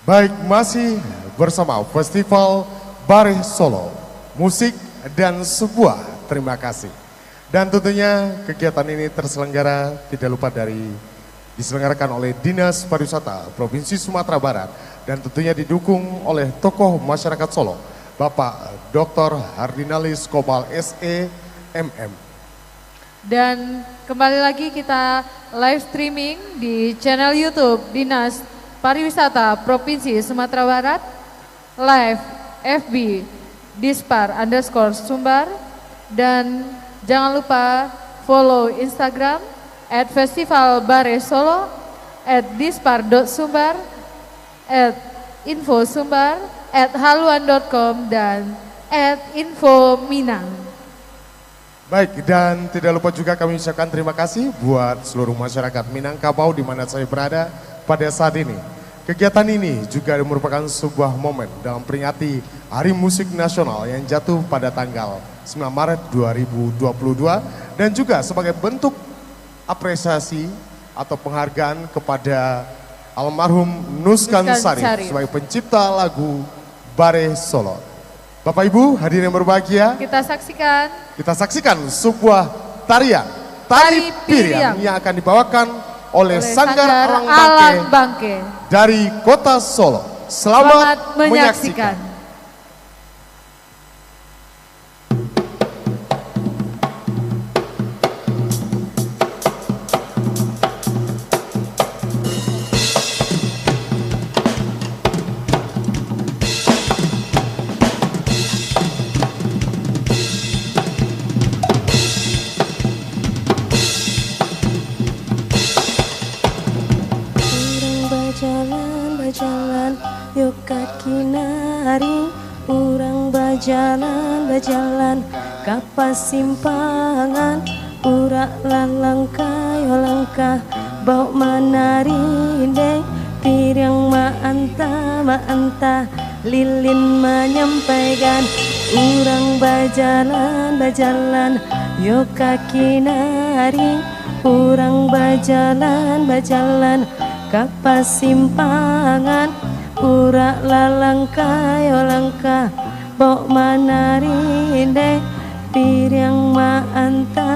Baik, masih bersama Festival Bare Solo, musik dan sebuah terima kasih. Dan tentunya kegiatan ini terselenggara tidak lupa diselenggarakan oleh Dinas Pariwisata Provinsi Sumatera Barat dan tentunya didukung oleh tokoh masyarakat Solo, Bapak Dr. Hardinalis Kobal SE MM. Dan kembali lagi kita live streaming di channel YouTube Dinas Pariwisata Provinsi Sumatera Barat, live FB Dispar_Sumbar, dan jangan lupa follow Instagram @festivalbaresolo, @dispar.sumbar, @infosumbar, @haluan.com, dan @infominang. Baik, dan tidak lupa juga kami ucapkan terima kasih buat seluruh masyarakat Minangkabau di mana saya berada pada saat ini. Kegiatan ini juga merupakan sebuah momen dalam peringati Hari Musik Nasional yang jatuh pada tanggal 9 Maret 2022 dan juga sebagai bentuk apresiasi atau penghargaan kepada almarhum Nuskan Sarif sebagai pencipta lagu Bare Solo. Bapak Ibu hadirin yang berbahagia, kita saksikan sebuah tarian Tari Piring yang akan dibawakan oleh Sanggar Alang Bangke dari Kota Solo. Selamat menyaksikan. Bajalan, yuk kaki nari, urang bajalan, kapas simpangan, urak langkah, yo langkah, bau menari deh, pirang maanta, lilin menyampaikan, urang bajalan, yuk kaki nari, urang bajalan, kapas simpangan, urak langkah, yo langkah, bok menari deh, pirang maanta,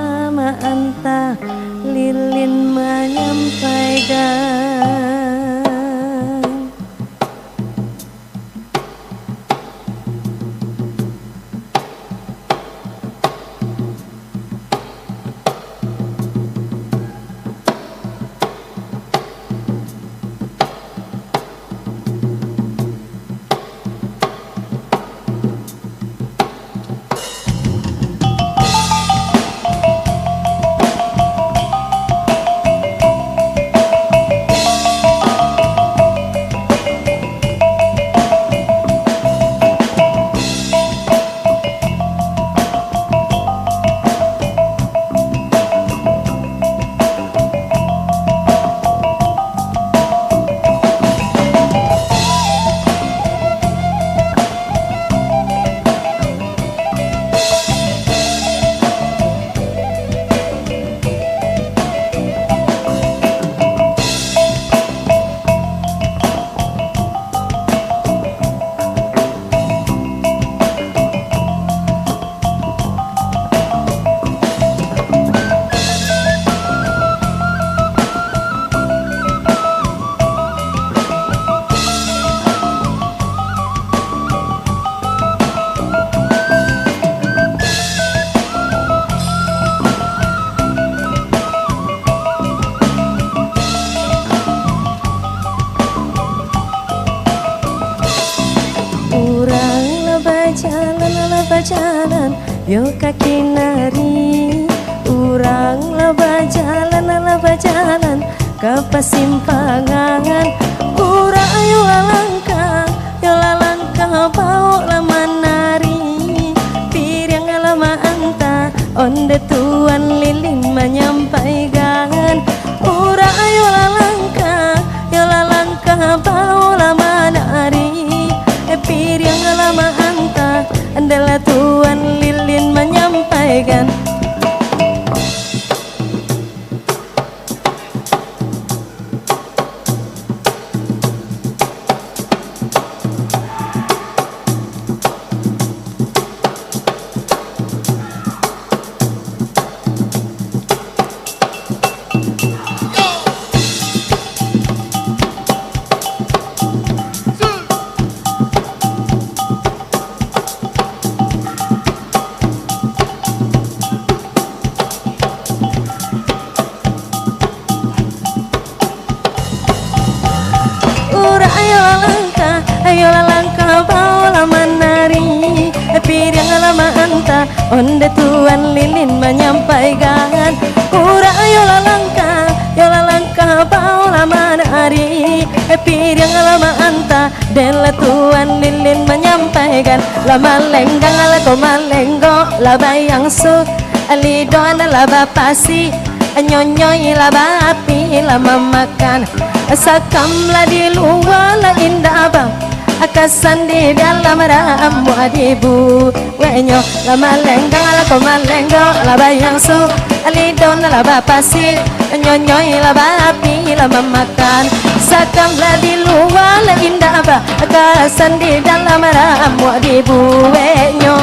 lilin menyampaikan. Jalan, yo kaki nari, urang bajalan, kapas simpangan, ura yo lalangkah, bau lama nari, pirang lama anta, onde tuan lilin menyampaikan, ura yo lalangkah, bau lama nari, pirang lama anta, adalah Tuan lilin menyampaikan. ayo langkah bawa menari piring lama anta onde tuan lilin menyampaikan ura ayo langkah bawa menari piring lama anta dela tuan lilin menyampaikan lama lenggang ala komalenggo laba yang su alidon laba pasi nyonyoy laba api lama makan sakamlah di luar la indah bang akasan di dalam ramu adibu wenyo lama lenggang ala komalenggo laba yang su alidon laba pasi nyonyoy laba api lama makan sakamlah di luar la indah bang akasan di dalam ramu adibu wenyo.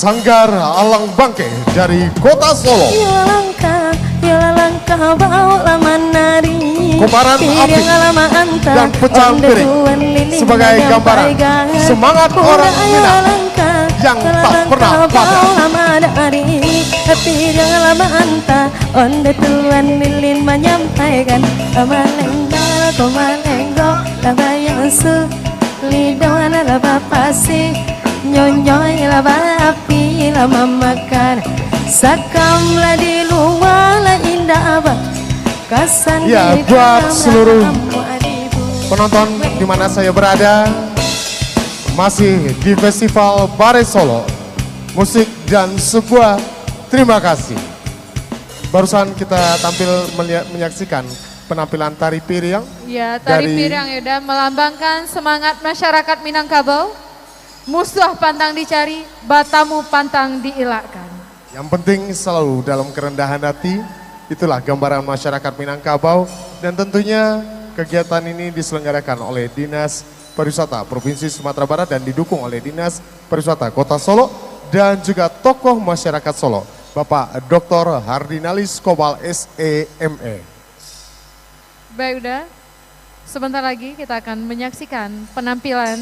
Sanggar Alang Bangke dari Kota Solo. Ya langkah bawa menari. Kobaran api dan pecahan piring sebagai gambaran semangat orang Minang yang tak pernah padam. Piring lama anta onde tuan lilin menyampaikan komalenggo labayang su lidongan laba pasi nyonyoy laba api lama makan sakam la di luar la indah abah kasan ya buat seluruh penonton di mana saya berada, masih di Festival Bare Solo Musik dan sebuah terima kasih. Barusan kita tampil menyaksikan penampilan tari piring. Ya, tari piring ya, dan melambangkan semangat masyarakat Minangkabau. Musuh pantang dicari, batamu pantang dielakkan. Yang penting selalu dalam kerendahan hati, itulah gambaran masyarakat Minangkabau. Dan tentunya kegiatan ini diselenggarakan oleh Dinas Pariwisata Provinsi Sumatera Barat dan didukung oleh Dinas Pariwisata Kota Solo dan juga tokoh masyarakat Solo, Bapak Dr. Hardinalis Kobal SEME. Baik, udah. Sebentar lagi kita akan menyaksikan penampilan